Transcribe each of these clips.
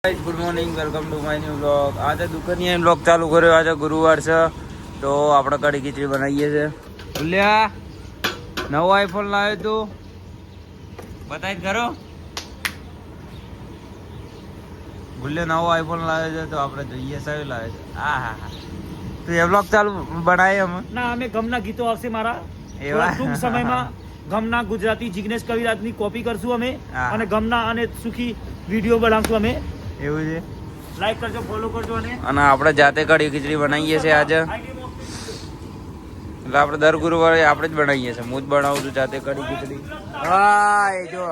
Good morning, welcome to my new blog. આજે દુકાનીએ blog ચાલુ કર્યો. આજે ગુરુવાર છે તો આપણે કઢી ખીચડી બનાવીએ છીએ. ભૂલ્યા નવો આઈફોન લાવ્યો તું બતાવી કરો. ભૂલ્યો નવો આઈફોન લાવ્યો છે તો આપણે જોઈએ સારું લાવે છે. હા હા હા, તું એ બ્લોગ ચાલુ બનાવીએ અમે ના, અમે ગમના ગીતો આવશે મારા એવા ટૂંક સમયમાં. ગમના ગુજરાતી જિગ્નેશ કવિરાજની કોપી કરશું અમે અને ગમના અને સુખી વિડીયો બનાવશું અમે. એવું છે. લાઈક કરજો, ફોલો કરજો અને આપણે જાતે કઢી ખીચડી બનાવીએ છીએ આજે. એટલે આપણે દર ગુરુવારે આપણે જ બનાવીએ છીએ. હું જ બનાવું છું જાતે કઢી ખીચડી. હા, એ જો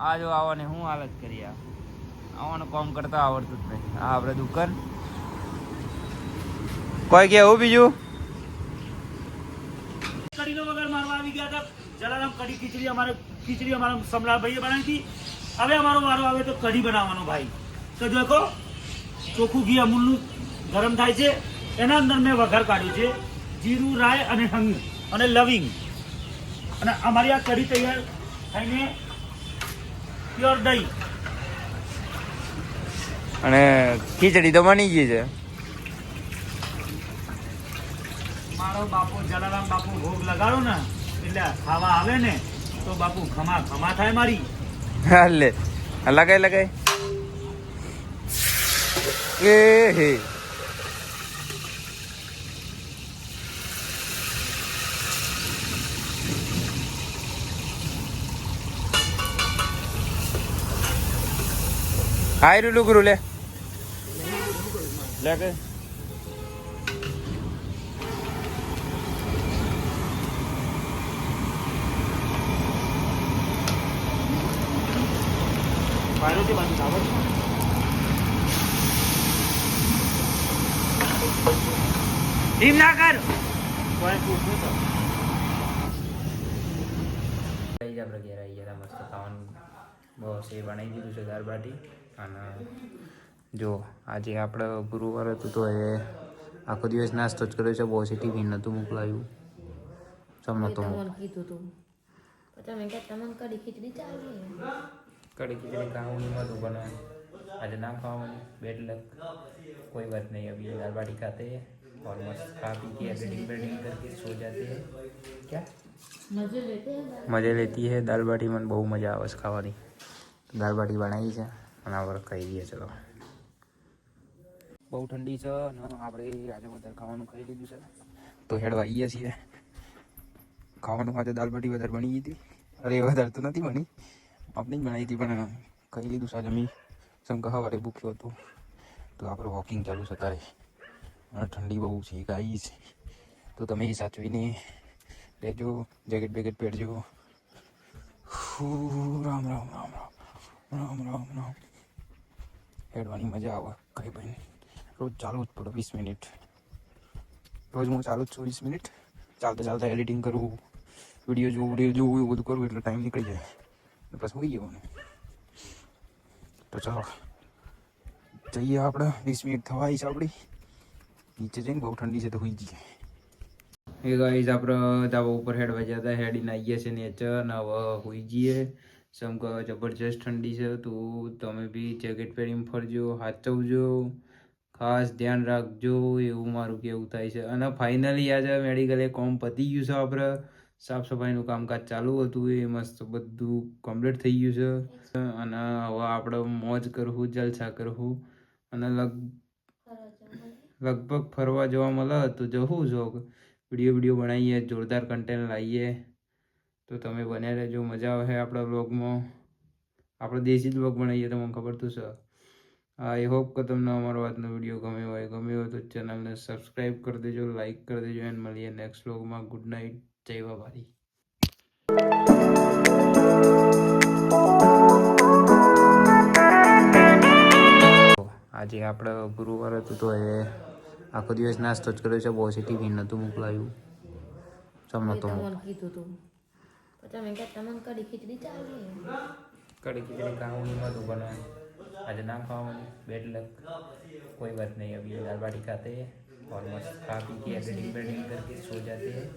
આ જો આવવાની હું હાલત કરી. આવવાનું કામ કરતા આવડતું જ નહીં. આ આપણે દુકાન કોઈ કે એવું બીજું કઢીનો વગર મારવા આવી ગયા હતા. જલારામ કઢી ખીચડી અમારા સમલાભાઈએ બનાવી હતી. હવે અમારો વારો આવે તો કઢી બનાવવાનો ભાઈ. તો જોકો ચોખ્ખું ઘી અમૂલનું ગરમ થાય છે, એના અંદર મેં વઘાર કાઢ્યું છે જીરું, રાય અને હંગ અને લવિંગ. અને અમારી આ કઢી તૈયાર થઈને પ્યોર દહીં અને ખીચડી તો બની ગઈ છે. મારો બાપુ જલારામ બાપુ ભોગ લગાડો ને એટલે ખાવા આવે ને તો બાપુ ખમા ખમા થાય મારી. લે લગાય એ હે હાયરું લુગરું લે કે ટીમ ના કર. આપણે ઘેર આવી ગયા મસ્ત ખાવાનું બસ એ બનાવી દીધું છે દાળ બાટી. અને જો આજે આપણે ગુરુવાર હતું તો એ આખો દિવસ નાસ્તો જ કર્યો છે. બહુ ટિફિન નહોતું મોકલાયું. સમ નહોતું કઢી ખીચડી ખાવાનું નહોતું પણ આજે ના ખાવાનું બેડ લક. कोई बात नहीं, अभी दाल बाटी खाते हैं और मस्त खा पी के एडिटिंग वेडिटिंग करके सो जाते हैं. क्या मजे लेती है दाल बाटी. મને બહુ મજા આવે છે ખાવાની. દાલ બાટી બનાવી છે અને આપણે ખાઈ લઈએ. ચલો, બહુ ઠંડી છે અને આપણે આજે વધારે ખાવાનું ખાઈ લીધું છે તો હેડવા આવીએ છીએ. ખાવાનું આજે દાલ બાટી વધારે બની ગઈ હતી. અરે વધારે તો નથી બની, આપણે જ બનાવી હતી પણ ખાઈ લીધું છે. આજે મેં શંકર સવારે ભૂખ્યો હતો તો આપણે વોકિંગ ચાલુ છે અત્યારે. અને ઠંડી બહુ છે ગાઈસ, તો તમે એ સાચવીને રહેજો. જેકેટ બેકેટ પહેરજો. રામ રામ રામ રામ રામ રામ રામ. હેડવાની મજા આવે કઈ ભાઈ. રોજ ચાલુ જ પડે 20 મિનિટ. રોજ હું ચાલુ જ છું 20 મિનિટ. ચાલતા ચાલતા એડિટિંગ કરવું, વિડીયો જોવું એવું બધું કરવું એટલે ટાઈમ નીકળી જાય. બસ હોઈ જવાનું. તો ચાલો જઈએ આપણે. 20 મિનિટ થવા આવી છે આપણી. નીચે જઈને બહુ ઠંડી છે તો હોઈ જઈએ. એ ગાઈઝ આપણે ધાબા ઉપર હેડવા જતા હેડીને આવીએ છીએ નેચર અને હવે હોઈ જઈએ. સમક જબરજસ્ત ઠંડી છે તો તમે બી જેકેટ પહેરીને ફરજો, હાચવજો, ખાસ ધ્યાન રાખજો એવું મારું કેવું થાય છે. અને ફાઇનલી આજે મેડિકલે કોમ પતી ગયું છે. આપણે સાફ સફાઈનું કામકાજ ચાલુ હતું એ મસ્ત બધું કમ્પ્લીટ થઈ ગયું છે. અને હવે આપણે મોજ કરવું, જલસા કરવું અને લગભગ ફરવા જવા મળે તો જવું જો વિડીયો બનાવીએ, જોરદાર કન્ટેન્ટ લાવીએ તો તમે બન્યા રહેજો. મજા આવે આપણા વ્લોગમાં. આપણે દેશી જ વ્લોગ બનાવીએ તો મને ખબર તો છે. આઈ હોપ કે તમને અમારો આજનો વિડીયો ગમ્યો હોય તો ચેનલને સબસ્ક્રાઈબ કરી દેજો, લાઈક કરી દેજો. એન્ડ મળીએ નેક્સ્ટ વ્લોગમાં. ગુડ નાઇટ, જય બાબારી. આજે આપણે ગુરુવાર હતું તો એ આખો દિવસ નાસ્તો જ કર્યો છે. બહુ ટિફિન નહોતું મોકલાયું. સમ નહોતું કઢી ખીચડી ખાવાનું નહોતું પણ આજે ના ખાવાનું બેડ લક. कोई बात नहीं, अभी दाल बाटी खाते हैं और मस्त खा पी के एडिटिंग वेडिटिंग करके सो जाते हैं.